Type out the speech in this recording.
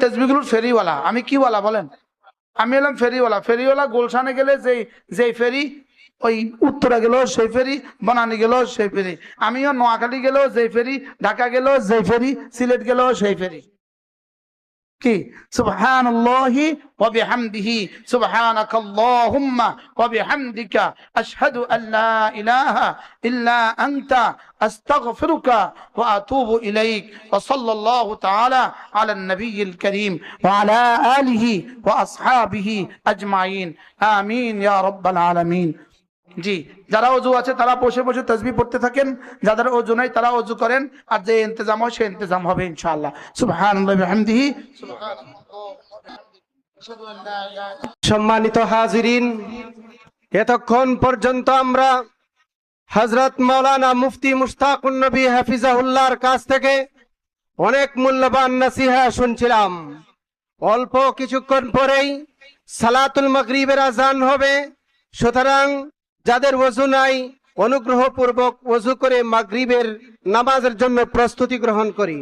তাসবিহগুলোর ফেরিওয়ালা। আমি কি ওয়ালা বলেন? আমি হলাম ফেরিওয়ালা। ফেরিওয়ালা গুলশানে গেলে যেই ফেরি, ওই উত্তরা গেল সেই ফেরি, বনানী গেল সেই ফেরি। আমিও নোয়াখালী গেল যেই ফেরি, ঢাকা গেল যেই ফেরি, সিলেট গেল সেই ফেরি। কি সুবহানাল্লাহি ওয়া বিহামদিহি সুবহানাকাল্লাহুম্মা ওয়া বিহামদিকা আশহাদু আল্লা ইলাহা ইল্লা আনতা আস্তাগফিরুকা ওয়া আতুবু ইলাইক ওয়া সাল্লাল্লাহু তাআলা আলা নবিয়্যিল কারীম ওয়া আলা আলিহি ওয়া আসহাবিহি আজমাইন আমিন ইয়া রাব্বাল আলামিন। জি, যারা ওযু আছে তারা বসে বসে তাসবিহ পড়তে থাকেন, যাদের ওযু নাই তারা ওযু করেন, আর যে ইন্তজাম হয় সে ইন্তজাম হবে ইনশাআল্লাহ। সুবহানাল্লাহি ওয়া বিহামদিহি। সম্মানিত হাজিরিন, এতক্ষণ পর্যন্ত আমরা হযরত মাওলানা মুফতি মুশতাকুন নবী হাফিজাহুল্লাহর কাছ থেকে অনেক মূল্যবান নসিহা শুনছিলাম। অল্প কিছুক্ষণ পরেই সালাতুল মাগরিবের আযান হবে। সুতরাং যাদের ওযু নাই, অনুগ্রহপূর্বক ওযু করে মাগরিবের নামাজের জন্য প্রস্তুতি গ্রহণ করি।